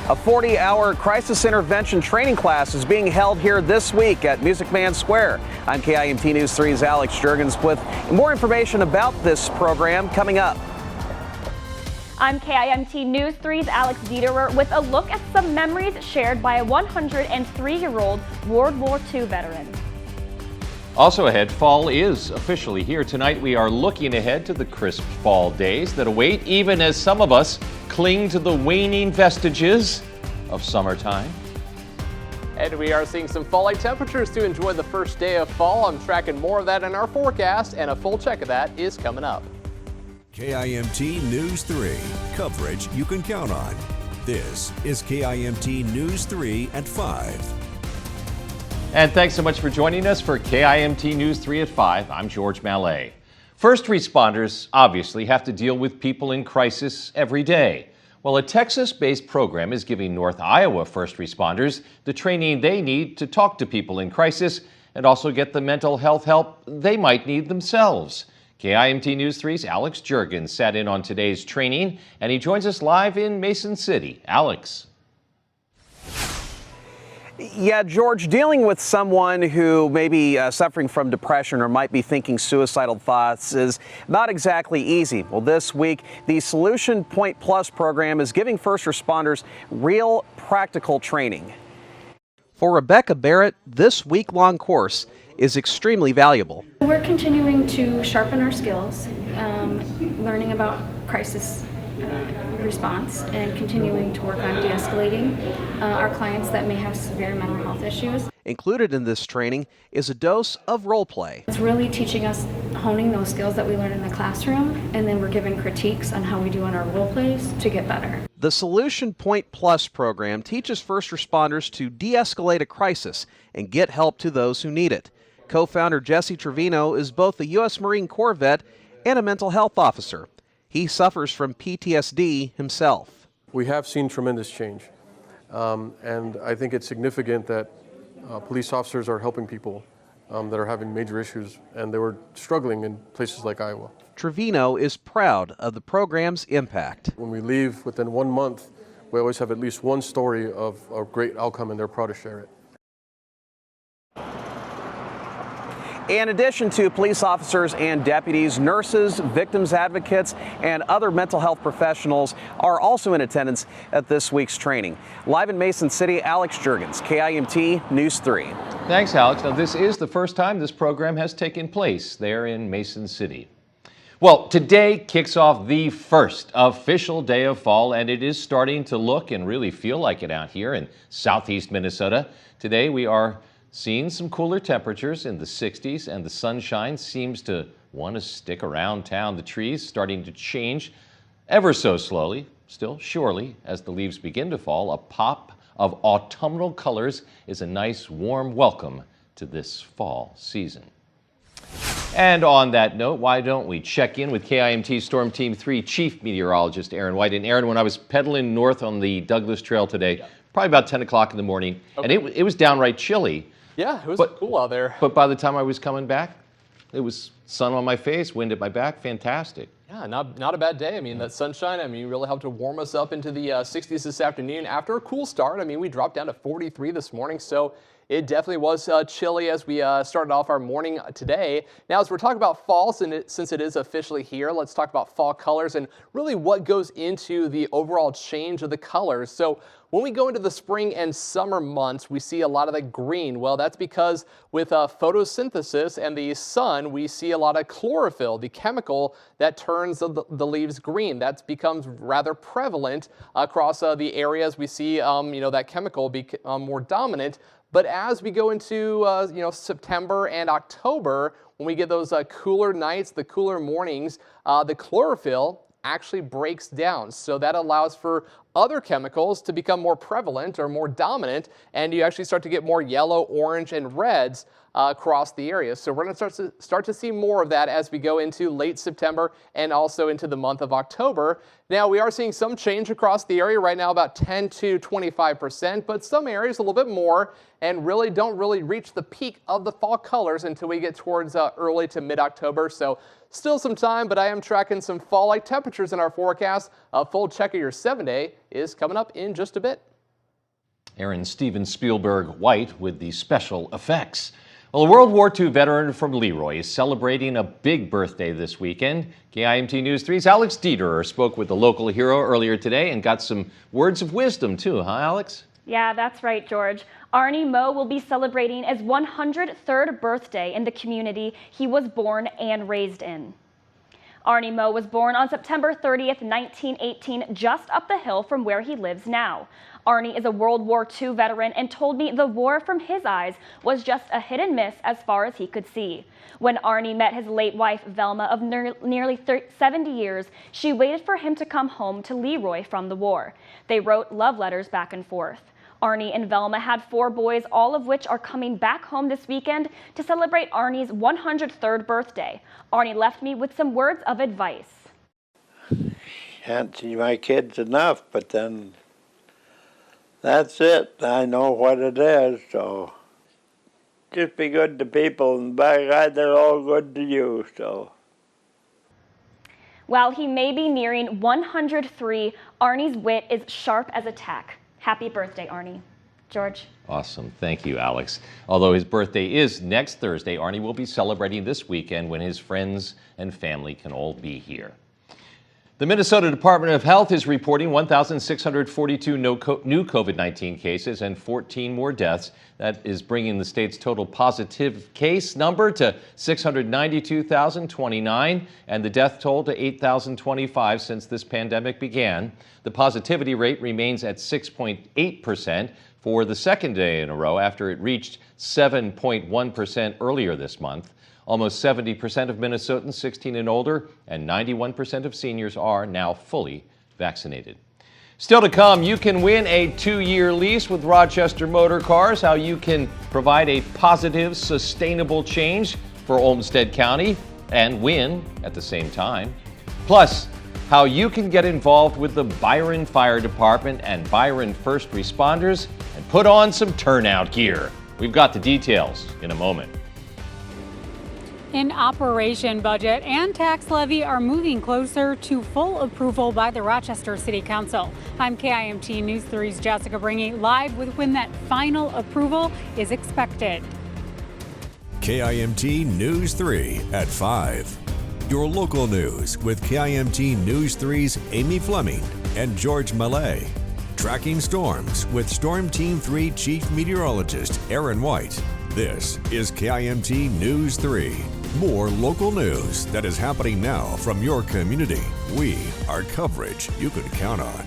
A 40-hour crisis intervention training class is being held here this week at Music Man Square. I'm KIMT News 3's Alex Jurgens with more information about this program coming up. I'm KIMT News 3's Alex Dieterer with a look at some memories shared by a 103-year-old World War II veteran. Also ahead, fall is officially here. Tonight we are looking ahead to the crisp fall days that await, even as some of us cling to the waning vestiges of summertime. And we are seeing some fall-like temperatures to enjoy the first day of fall. I'm tracking more of that in our forecast, and a full check of that is coming up. KIMT News 3, coverage you can count on. This is KIMT News 3 at 5. And thanks so much for joining us for KIMT News 3 at 5. I'm George Mallet. First responders obviously have to deal with people in crisis every day. Well, a Texas-based program is giving North Iowa first responders the training they need to talk to people in crisis and also get the mental health help they might need themselves. KIMT News 3's Alex Jurgens sat in on today's training, and he joins us live in Mason City. Alex. Yeah, George, dealing with someone who may be suffering from depression or might be thinking suicidal thoughts is not exactly easy. Well, this week, the Solution Point Plus program is giving first responders real practical training. For Rebecca Barrett, this week-long course is extremely valuable. We're continuing to sharpen our skills, learning about crisis response and continuing to work on de-escalating our clients that may have severe mental health issues. Included in this training is a dose of role play. It's really teaching us, honing those skills that we learned in the classroom, and then we're giving critiques on how we do on our role plays to get better. The Solution Point Plus program teaches first responders to de-escalate a crisis and get help to those who need it. Co-founder Jesse Trevino is both a U.S. Marine Corps vet and a mental health officer. He suffers from PTSD himself. We have seen tremendous change, and I think it's significant that police officers are helping people that are having major issues, and they were struggling in places like Iowa. Trevino is proud of the program's impact. When we leave within 1 month, we always have at least one story of a great outcome, and they're proud to share it. In addition to police officers and deputies, nurses, victims advocates, and other mental health professionals are also in attendance at this week's training. Live in Mason City, Alex Jurgens, KIMT News 3. Thanks, Alex. Now, this is the first time this program has taken place there in Mason City. Well, today kicks off the first official day of fall, and it is starting to look and really feel like it out here in southeast Minnesota. Today we are seeing some cooler temperatures in the 60s, and the sunshine seems to want to stick around town. The trees starting to change ever so slowly, still surely, as the leaves begin to fall. A pop of autumnal colors is a nice warm welcome to this fall season. And on that note, why don't we check in with KIMT Storm Team 3 Chief Meteorologist Aaron White. And Aaron, when I was pedaling north on the Douglas Trail today, probably about 10 o'clock in the morning, and it was downright chilly. Yeah, it was cool out there. But by the time I was coming back, it was sun on my face, wind at my back, fantastic. Yeah, not a bad day. I mean, that sunshine, really helped to warm us up into the 60s this afternoon. After a cool start, we dropped down to 43 this morning, so it definitely was chilly as we started off our morning today. Now, as we're talking about fall, since it is officially here, let's talk about fall colors and really what goes into the overall change of the colors. So when we go into the spring and summer months, we see a lot of that green. Well, that's because with photosynthesis and the sun, we see a lot of chlorophyll, the chemical that turns the leaves green. That becomes rather prevalent across the areas we see that chemical become more dominant. But as we go into September and October, when we get those cooler nights, the cooler mornings, the chlorophyll actually breaks down. So that allows for other chemicals to become more prevalent or more dominant, and you actually start to get more yellow, orange, and reds across the area. So we're going to start to see more of that as we go into late September and also into the month of October. Now, we are seeing some change across the area right now, about 10 to 25%, but some areas a little bit more, and really don't reach the peak of the fall colors until we get towards early to mid-October. So still some time, but I am tracking some fall-like temperatures in our forecast. A full check of your 7-day is coming up in just a bit. Aaron Steven Spielberg White with the special effects. Well, a World War II veteran from Leroy is celebrating a big birthday this weekend. KIMT News 3's Alex Dieterer spoke with the local hero earlier today and got some words of wisdom too, huh, Alex? Yeah, that's right, George. Arnie Moe will be celebrating his 103rd birthday in the community he was born and raised in. Arnie Moe was born on September 30th, 1918, just up the hill from where he lives now. Arnie is a World War II veteran and told me the war from his eyes was just a hit and miss as far as he could see. When Arnie met his late wife, Velma, of nearly 70 years, she waited for him to come home to Leroy from the war. They wrote love letters back and forth. Arnie and Velma had 4 boys, all of which are coming back home this weekend to celebrate Arnie's 103rd birthday. Arnie left me with some words of advice. Can't see my kids enough, but then that's it. I know what it is, so just be good to people, and by God, they're all good to you, so. While he may be nearing 103, Arnie's wit is sharp as a tack. Happy birthday, Arnie. George. Awesome. Thank you, Alex. Although his birthday is next Thursday, Arnie will be celebrating this weekend when his friends and family can all be here. The Minnesota Department of Health is reporting 1,642 new COVID-19 cases and 14 more deaths. That is bringing the state's total positive case number to 692,029 and the death toll to 8,025 since this pandemic began. The positivity rate remains at 6.8% for the second day in a row after it reached 7.1% earlier this month. Almost 70% of Minnesotans 16 and older and 91% of seniors are now fully vaccinated. Still to come, you can win a 2-year lease with Rochester Motor Cars, how you can provide a positive, sustainable change for Olmsted County and win at the same time. Plus, how you can get involved with the Byron Fire Department and Byron First Responders and put on some turnout gear. We've got the details in a moment. An operation budget and tax levy are moving closer to full approval by the Rochester City Council. I'm KIMT News 3's Jessica Bringy, live with when that final approval is expected. KIMT News 3 at 5. Your local news with KIMT News 3's Amy Fleming and George Mallet. Tracking storms with Storm Team 3 Chief Meteorologist Aaron White. This is KIMT News 3. More local news that is happening now from your community. We are coverage you can count on.